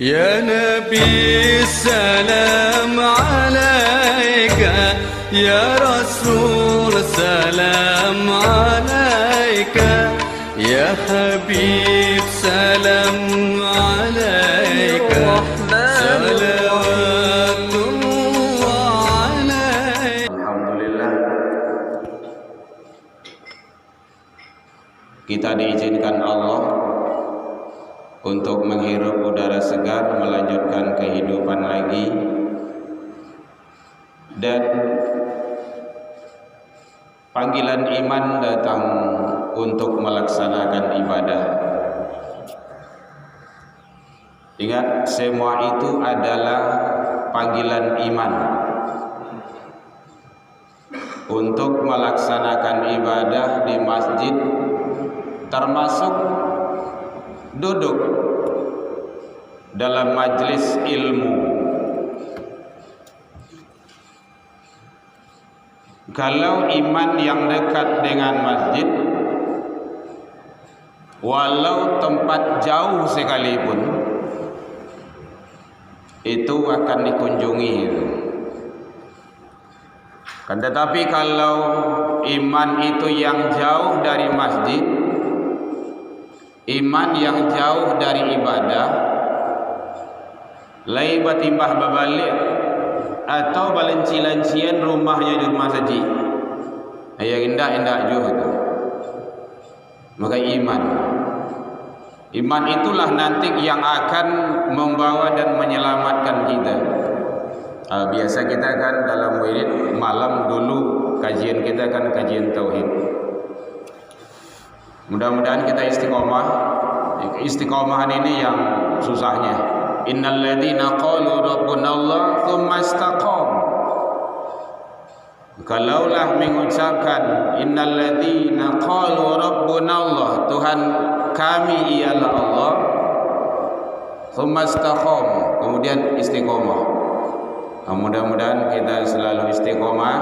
يا نبي السلام عليك يا رسول سلام عليك يا حبيب سلام عليك صلوات الله عليك. Alhamdulillah, kita diizinkan Allah untuk menghirup udara segar, melanjutkan kehidupan lagi, dan panggilan iman datang untuk melaksanakan ibadah. Ingat, semua itu adalah panggilan iman untuk melaksanakan ibadah di masjid, termasuk duduk dalam majlis ilmu. Kalau iman yang dekat dengan masjid, walau tempat jauh sekalipun, itu akan dikunjungi. Kan tetapi kalau iman itu yang jauh dari masjid, iman yang jauh dari ibadah, lai batimbah babalik atau balenci-lancian rumahnya di rumah saji, yang indah-indah juga tu. Maka iman itulah nanti yang akan membawa dan menyelamatkan kita. Biasa kita kan dalam wirid malam dulu kajian kita kan kajian tauhid. Mudah-mudahan kita istiqomah. Istiqomahan ini yang susahnya. Innal ladzina qalu rabbuna Allah tsumma istaqamu. Kalaulah mengucapkan innal ladzina qalu rabbuna Allah, Tuhan kami ialah Allah, tsumma istaqamu, kemudian istiqomah. Mudah-mudahan kita selalu istiqomah.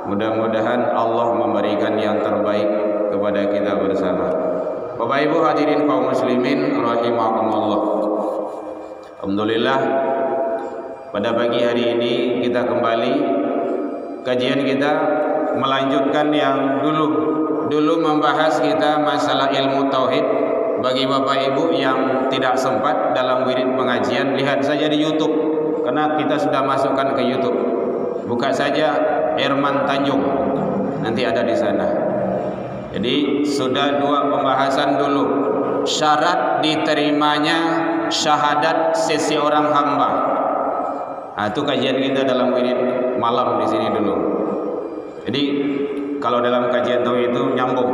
Mudah-mudahan Allah memberikan yang terbaik kepada kita bersama. Bapak Ibu hadirin kaum muslimin rahimakumullah. Alhamdulillah, pada pagi hari ini kita kembali kajian kita melanjutkan yang dulu membahas kita masalah ilmu tauhid. Bagi Bapak Ibu yang tidak sempat dalam wirid pengajian, lihat saja di YouTube. Karena kita sudah masukkan ke YouTube. Buka saja Herman Tanjung, nanti ada di sana. Jadi sudah dua pembahasan dulu. Syarat diterimanya syahadat seseorang hamba. Itu kajian kita dalam wirid malam di sini dulu. Jadi kalau dalam kajian tauhid itu nyambung,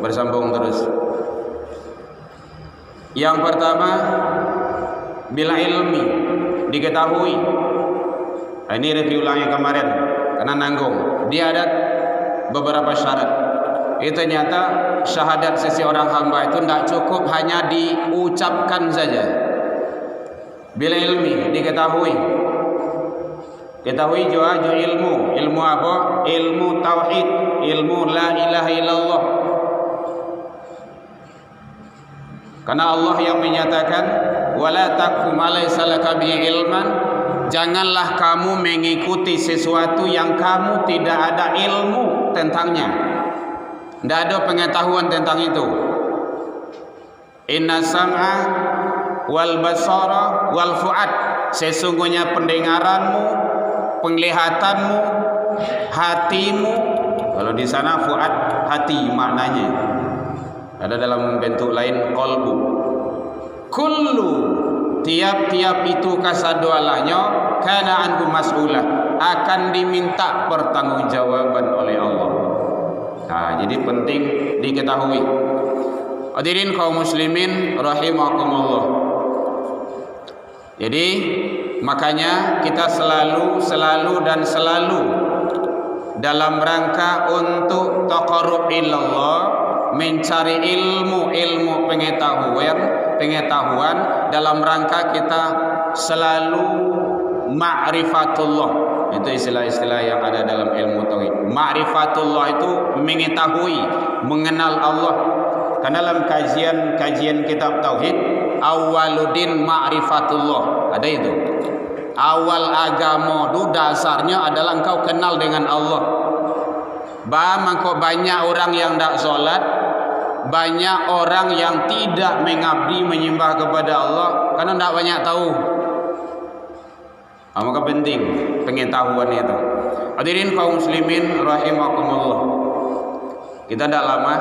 bersambung terus. Yang pertama, bila ilmi diketahui. Ini review ulang yang kemarin karena nanggung. Dia ada beberapa syarat. Itu ternyata syahadat seseorang hamba itu tidak cukup hanya diucapkan saja. Bila ilmi diketahui. Ketahui juga ilmu. Ilmu apa? Ilmu tauhid, ilmu la ilaha illallah. Karena Allah yang menyatakan wala taqfu ma laysa laka bihi ilman, janganlah kamu mengikuti sesuatu yang kamu tidak ada ilmu tentangnya, tidak ada pengetahuan tentang itu. Inna sam'a wal basara wal fuad, sesungguhnya pendengaranmu, penglihatanmu, hatimu. Kalau di sana fuad hati maknanya. Ada dalam bentuk lain qalbu. Kullu, tiap-tiap itu kasadualahnya kana anhu mas'ulah, akan diminta pertanggungjawaban oleh Allah. Jadi penting diketahui. Hadirin kaum muslimin rahimakumullah. Jadi makanya kita selalu dalam rangka untuk taqarrub ilallah, mencari ilmu pengetahuan dalam rangka kita selalu ma'rifatullah. Itu istilah-istilah yang ada dalam ilmu tauhid. Ma'rifatullah itu mengetahui, mengenal Allah. Karena dalam kajian kitab tauhid awwaluddin ma'rifatullah. Ada itu. Awal agama itu dasarnya adalah engkau kenal dengan Allah. Maka banyak orang yang tidak solat, banyak orang yang tidak mengabdi menyembah kepada Allah karena tidak banyak tahu. Maka penting pengetahuan itu. Hadirin kaum muslimin rahimakumullah. Kita tidak lama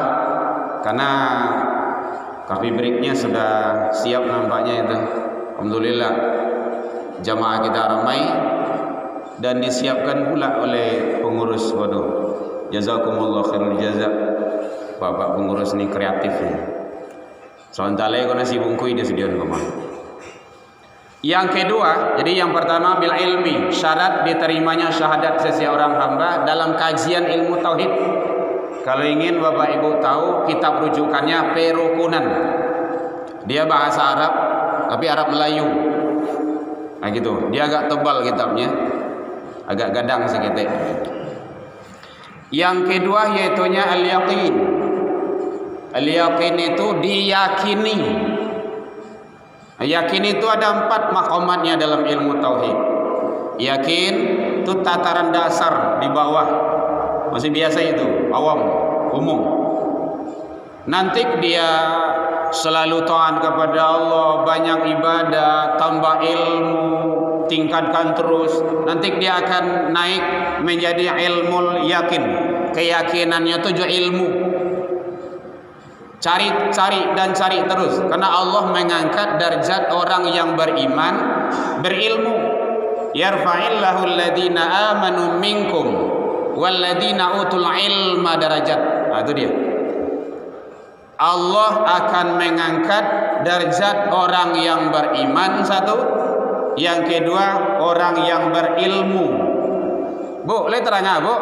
karena coffee breaknya sudah siap nampaknya itu. Alhamdulillah jamaah kita ramai dan disiapkan pula oleh pengurus. Waduh, jazakumullah khairul jazak. Bapak pengurus ini kreatif ya. Soalnya kau nasi bungkui dia sediakan kemana. Yang kedua, jadi yang pertama bil ilmi, syarat diterimanya syahadat seseorang hamba dalam kajian ilmu tauhid. Kalau ingin Bapak Ibu tahu, kitab rujukannya Perukunan. Dia bahasa Arab, tapi Arab Melayu. Nah gitu, dia agak tebal kitabnya, agak gadang sedikit. Yang kedua yaitunya al-yaqin. Al-yaqin itu diyakini. Yakin itu ada 4 maqamatnya dalam ilmu tauhid. Yakin itu tataran dasar di bawah, masih biasa itu, awam, umum. Nanti dia selalu taat kepada Allah, banyak ibadah, tambah ilmu, tingkatkan terus. Nanti dia akan naik menjadi ilmu yakin. Keyakinannya itu juga ilmu. Cari dan cari terus, karena Allah mengangkat derajat orang yang beriman, berilmu. Yarfa'illahu alladhina amanu minkum walladhina utul ilma darajat. Nah, itu dia. Allah akan mengangkat derajat orang yang beriman satu, yang kedua orang yang berilmu. Bu, le terangnya, Bu.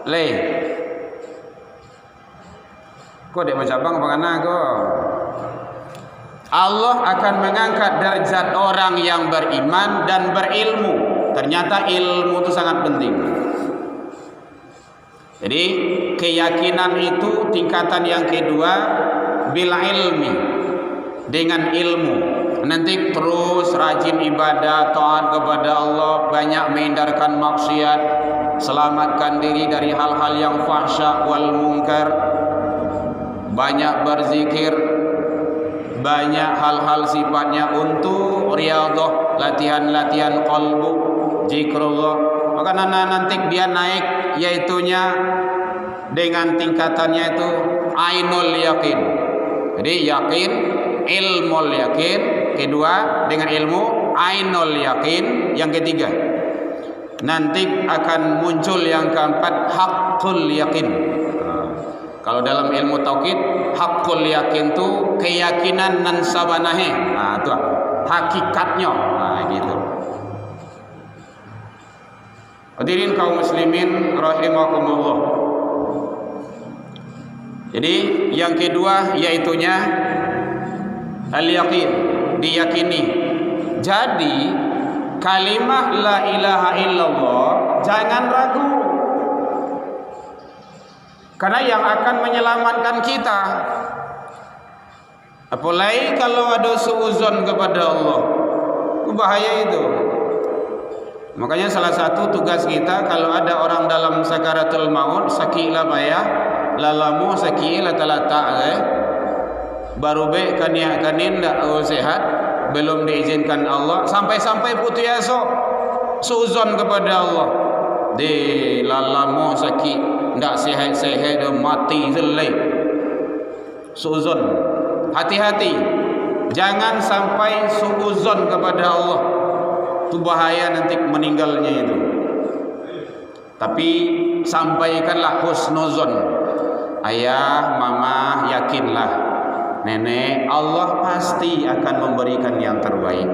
Le. Kok dek macabang pengana kok. Allah akan mengangkat derajat orang yang beriman dan berilmu. Ternyata ilmu itu sangat penting. Jadi keyakinan itu tingkatan yang kedua bil ilmi, dengan ilmu. Nanti terus rajin ibadah, taat kepada Allah, banyak menghindarkan maksiat, selamatkan diri dari hal-hal yang fahsya wal munkar, banyak berzikir, banyak hal-hal sifatnya untuk riyadhah, latihan-latihan qalbu, zikrullah. Maka nanti dia naik yaitunya dengan tingkatannya itu ainul yakin. Jadi yakin, ilmul yakin, kedua dengan ilmu ainul yakin, yang ketiga nanti akan muncul yang keempat haqqul yakin. Kalau dalam ilmu tauhid, hakul yakin tu keyakinan nan sabanahe. Nah, itu hakikatnya. Nah, gitu. Hadirin kaum muslimin rahimakumullah. Jadi yang kedua yaitunya al-yaqin, diyakini. Jadi kalimat la ilaha illallah jangan ragu. Karena yang akan menyelamatkan kita. Apalagi kalau ada suuzon kepada Allah, itu bahaya itu. Makanya salah satu tugas kita kalau ada orang dalam sakaratul maut, sakila bayah, lalamu sakila talata, baru be kania kanin dak sehat, belum diizinkan Allah, sampai-sampai putus asa suuzon kepada Allah. Di lalamu sakit ndak sehat-sehat dah mati selai. Suuzon. Hati-hati. Jangan sampai suuzon kepada Allah. Itu bahaya nanti meninggalnya itu. Tapi sampaikanlah husnuzon. Ayah, mama, yakinlah. Nenek, Allah pasti akan memberikan yang terbaik.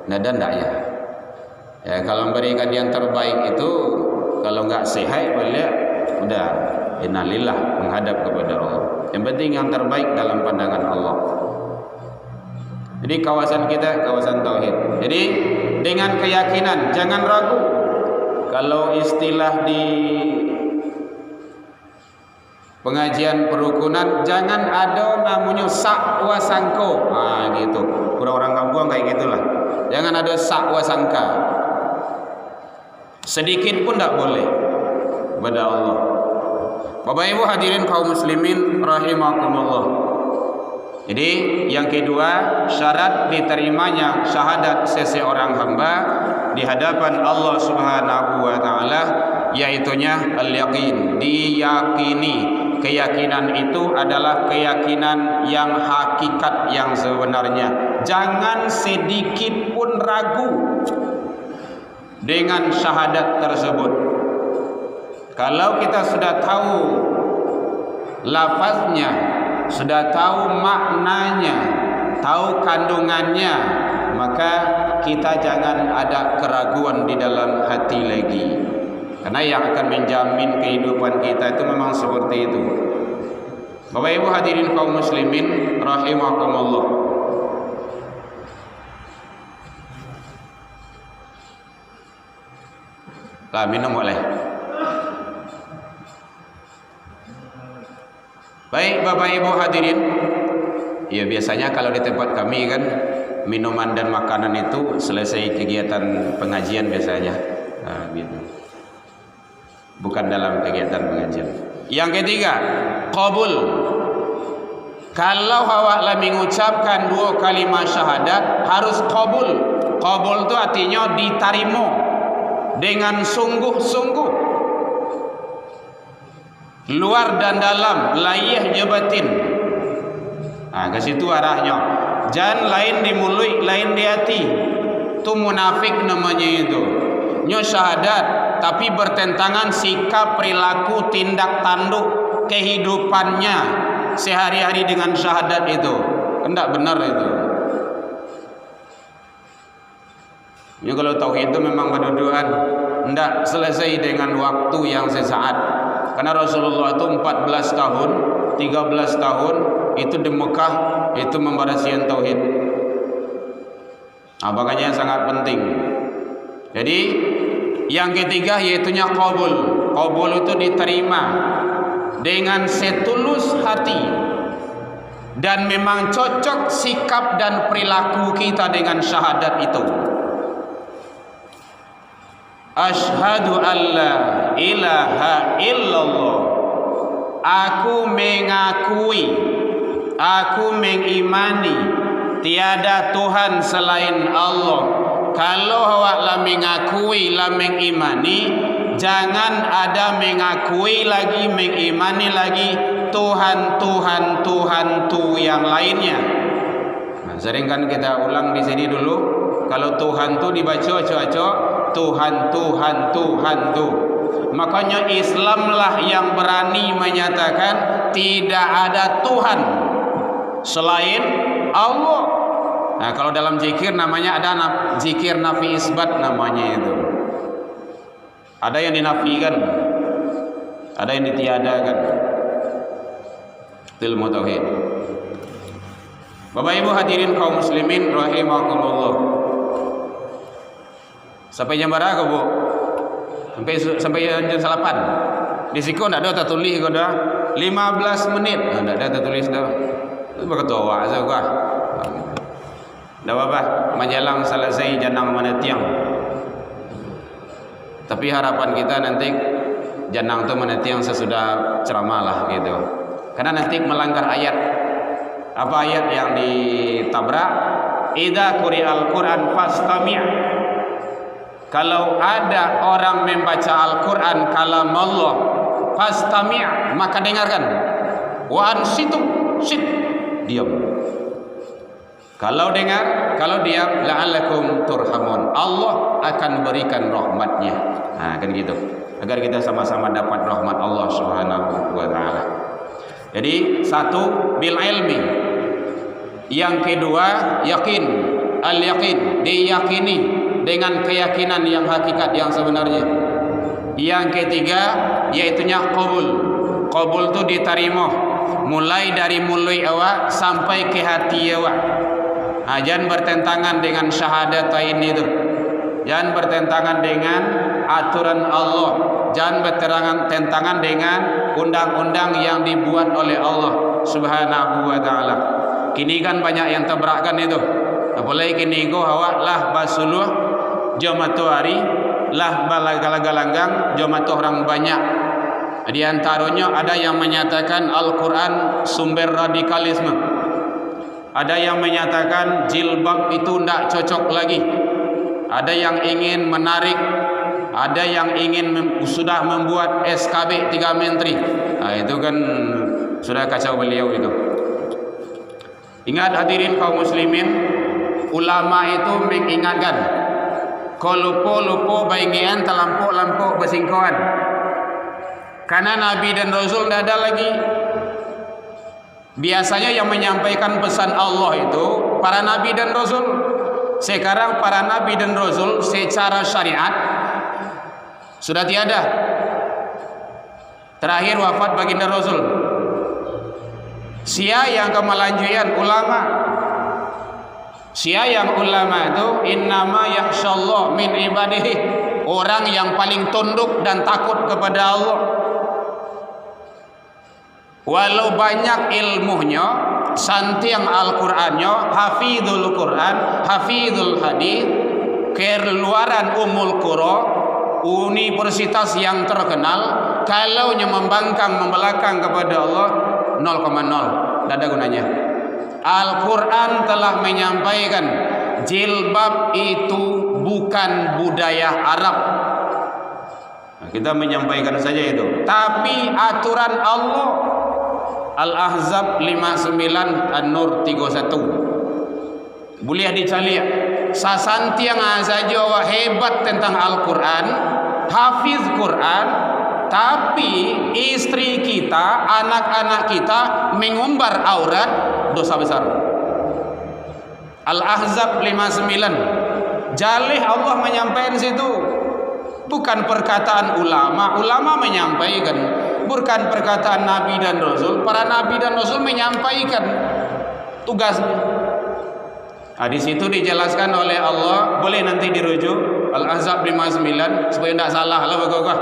Nada ndak ya? Ya, kalau memberikan yang terbaik itu kalau enggak sehat balik udah innalillah, menghadap kepada Allah. Yang penting yang terbaik dalam pandangan Allah. Jadi kawasan kita kawasan tauhid. Jadi dengan keyakinan, jangan ragu. Kalau istilah di pengajian perukunan jangan ada namanya sakwa sangko. Gitu. Orang-orang kampung kayak gitulah. Jangan ada sakwa sangka. Sedikit pun tak boleh kepada Allah. Bapak Ibu hadirin kaum muslimin rahimakumullah. Jadi yang kedua, syarat diterimanya syahadat seseorang hamba di hadapan Allah Subhanahu wa taala yaitunya al-yaqin, diyakini. Keyakinan itu adalah keyakinan yang hakikat yang sebenarnya. Jangan sedikit pun ragu dengan syahadat tersebut. Kalau kita sudah tahu lafaznya, sudah tahu maknanya, tahu kandungannya, maka kita jangan ada keraguan di dalam hati lagi. Karena yang akan menjamin kehidupan kita itu memang seperti itu. Bapak Ibu hadirin kaum muslimin rahimakumullah. Lah minum boleh. Baik Bapak Ibu hadirin, ya biasanya kalau di tempat kami kan minuman dan makanan itu selesai kegiatan pengajian biasanya, gitu. Bukan dalam kegiatan pengajian. Yang ketiga, qabul. Kalau awak lah mengucapkan dua kalimat syahadat harus qabul. Qabul itu artinya diterima dengan sungguh-sungguh. Luar dan dalam, lahir je batin. Ke situ arahnya. Jangan lain di mulut, lain di hati. Itu munafik namanya itu. Nyo syahadat tapi bertentangan sikap, perilaku, tindak tanduk kehidupannya sehari-hari dengan syahadat itu. Enggak benar itu. Ini kalau tauhid itu memang kedudukan, enggak selesai dengan waktu yang sesaat. Karena Rasulullah itu 14 tahun, 13 tahun itu di Mekah itu membarasikan tauhid. Makanya sangat penting. Jadi yang ketiga yaitunya qabul. Qabul itu diterima dengan setulus hati dan memang cocok sikap dan perilaku kita dengan syahadat itu. Asyhadu alla ilaha illallah. Aku mengakui, aku mengimani tiada Tuhan selain Allah. Kalau awak lah mengakui, lah mengimani, jangan ada mengakui lagi, mengimani lagi Tuhan yang lainnya. Sering kan kita ulang di sini dulu. Kalau Tuhan tu dibaca cocok Tuhan. Makanya Islamlah yang berani menyatakan tidak ada Tuhan selain Allah. Nah, kalau dalam zikir namanya ada zikir nafi isbat namanya itu. Ada yang dinafikan, ada yang ditiadakan. Ilmu tauhid. Bapak Ibu hadirin kaum muslimin rahimakumullah. Sampai jam berapa Bu? Sampai jam 8. Di siku enggak ada tertulis kau dah 15 menit. Enggak ada tertulis dah. Itu berketua aja gua. Enggak apa-apa, menjelang selesai janang mana tiang. Tapi harapan kita nanti janang tu mana tiang sesudah ceramah lah gitu. Karena nanti melanggar ayat. Apa ayat yang ditabrak? Idza quri'al Qur'an fastami'. Kalau ada orang membaca Al-Quran kalam Allah, fastami' maka dengarkan. Wa ansitu, diam. Kalau dengar, kalau diam, la'allakum turhamun. Allah akan berikan rahmatnya. Kan gitu. Agar kita sama-sama dapat rahmat Allah Subhanahu wa taala. Jadi satu bil ilmi. Yang kedua yakin, al-yaqin, diyakini dengan keyakinan yang hakikat yang sebenarnya. Yang ketiga yaitunya qabul. Qabul itu diterima mulai dari mulut awak sampai ke hati awak. Jangan bertentangan dengan syahadatain itu. Jangan bertentangan dengan aturan Allah. Jangan bertentangan dengan undang-undang yang dibuat oleh Allah Subhanahu wa taala. Kini kan banyak yang tabrakan itu. Apalagi kini go awak lah basuluh jomatu hari lah balagalang jomatu orang banyak. Di antaranya ada yang menyatakan Al-Quran sumber radikalisme. Ada yang menyatakan jilbab itu tidak cocok lagi. Ada yang ingin menarik, ada yang ingin sudah membuat SKB 3 menteri. Itu kan sudah kacau beliau itu. Ingat hadirin kaum muslimin, ulama itu mengingatkan, kalau lupa baingian terlampau bersingkawan. Karena Nabi dan Rasul tidak ada lagi. Biasanya yang menyampaikan pesan Allah itu para Nabi dan Rasul. Sekarang para Nabi dan Rasul secara syariat sudah tiada. Terakhir wafat baginda Rasul. Sia yang kemelanjutan ulama. Sia yang ulama itu innama yakhsyallah min ibadihi, orang yang paling tunduk dan takut kepada Allah. Walau banyak ilmunya, santiang Al-Qur'annya, hafizul Qur'an, hafizul hadis, keluaran Ummul Qura, universitas yang terkenal, kalau membangkang membelakang kepada Allah 0,0, tidak ada gunanya. Al-Quran telah menyampaikan jilbab itu bukan budaya Arab. Kita menyampaikan saja itu. Tapi aturan Allah. Al-Ahzab 59, An-Nur 31. Boleh dicari. Sasantiang saja hebat tentang Al-Quran, hafiz Quran, tapi istri kita, anak-anak kita mengumbar aurat, dosa besar. Al-Ahzab 59. Jalih Allah menyampaikan situ. Bukan perkataan ulama. Ulama menyampaikan, bukan perkataan Nabi dan Rasul. Para Nabi dan Rasul menyampaikan tugasnya. Di situ dijelaskan oleh Allah. Boleh nanti dirujuk Al-Ahzab 59 supaya tidak salah lah bagus-bagus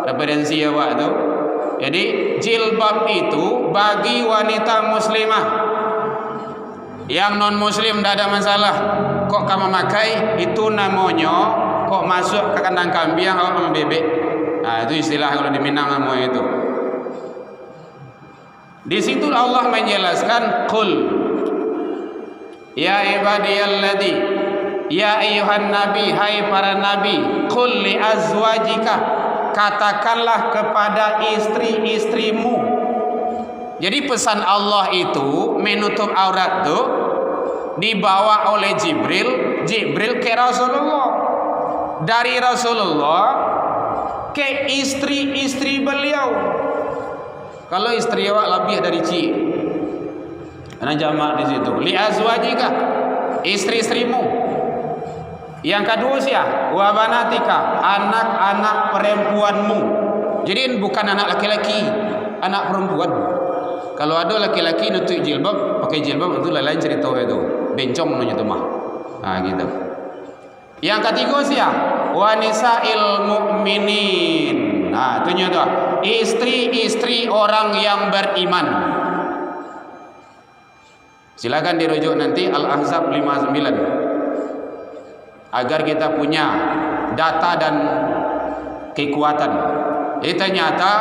referensi awak tu. Jadi jilbab itu bagi wanita muslimah. Yang non muslim tidak ada masalah. Kok kamu pakai itu namanya kok masuk ke kandang kambing atau bebek. Itu istilah kalau di Minang namanya itu. Di situ Allah menjelaskan qul ya ibadiyalladzi, ya ayuhan nabi, hai para nabi, qul li azwajika, katakanlah kepada istri-istrimu. Jadi pesan Allah itu menutup aurat itu dibawa oleh Jibril ke Rasulullah, dari Rasulullah ke istri-istri beliau. Kalau istri awak lebih dari cik, ana jamak di situ. Li azwajika, istri-istrimu. Yang kedua siapa? Wa banatika, anak-anak perempuanmu. Jadi bukan anak laki-laki, anak perempuan. Kalau ada laki-laki nutup jilbab, pakai jilbab itu lain cerita itu. Bencong namanya tu mah. Gitu. Yang ketiga siapa? Wa nisa'il mu'minin. Itu nyata. Istri-istri orang yang beriman. Silakan dirujuk nanti Al-Ahzab 59 agar kita punya data dan kekuatan. Ternyata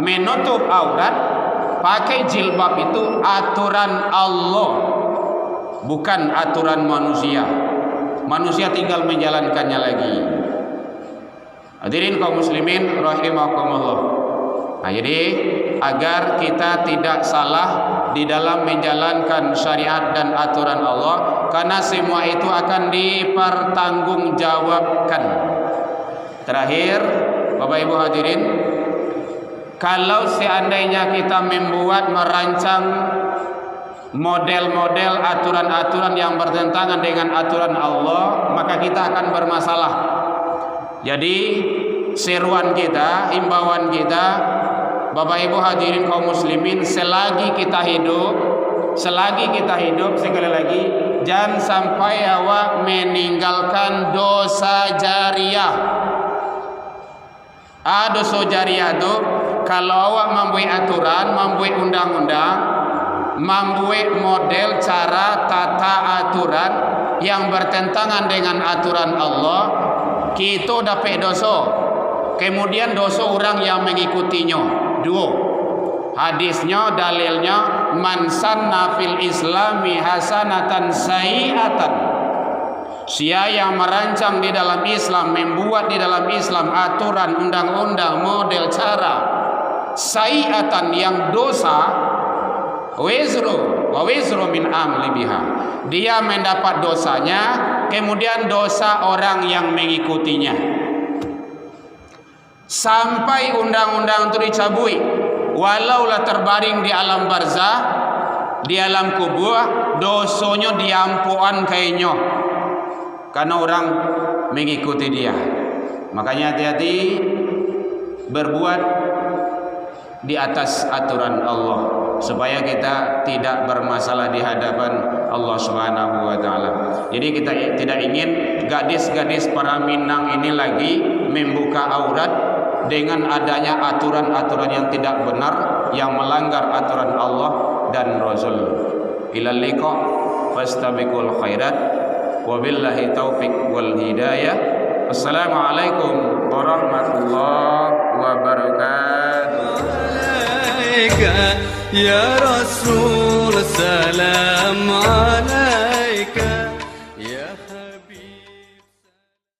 menutup aurat pakai jilbab itu aturan Allah, bukan aturan manusia. Manusia tinggal menjalankannya lagi. Hadirin kaum muslimin rahimakumullah. Jadi agar kita tidak salah di dalam menjalankan syariat dan aturan Allah, karena semua itu akan dipertanggungjawabkan. Terakhir, Bapak Ibu hadirin, kalau seandainya kita merancang model-model aturan-aturan yang bertentangan dengan aturan Allah, maka kita akan bermasalah. Jadi seruan kita, himbauan kita, Bapak Ibu hadirin kaum muslimin, selagi kita hidup, sekali lagi, jangan sampai awak meninggalkan dosa jariah. Dosa jariah itu kalau awak membuat aturan, membuat undang-undang, membuat model cara tata aturan yang bertentangan dengan aturan Allah, kita dapat dosa. Kemudian dosa orang yang mengikutinya. Dua. Hadisnya, dalilnya, man sanna fil islami hasanatan sayi'atan. Sia yang merancang di dalam Islam, membuat di dalam Islam aturan, undang-undang, model, cara sayi'atan yang dosa, wa wizru min amli biha. Dia mendapat dosanya, kemudian dosa orang yang mengikutinya. Sampai undang-undang itu dicabui, walaulah terbaring di alam barzah, di alam kubur, dosanya diampuan kayaknya, karena orang mengikuti dia. Makanya hati-hati berbuat di atas aturan Allah, supaya kita tidak bermasalah di hadapan Allah Subhanahu wa taala. Jadi kita tidak ingin gadis-gadis para Minang ini lagi membuka aurat dengan adanya aturan-aturan yang tidak benar, yang melanggar aturan Allah dan Rasul. Ilal liqa fastabiqul khairat wabillahi taufik wal hidayah. Wassalamualaikum warahmatullahi wabarakatuh. يا رسول سلام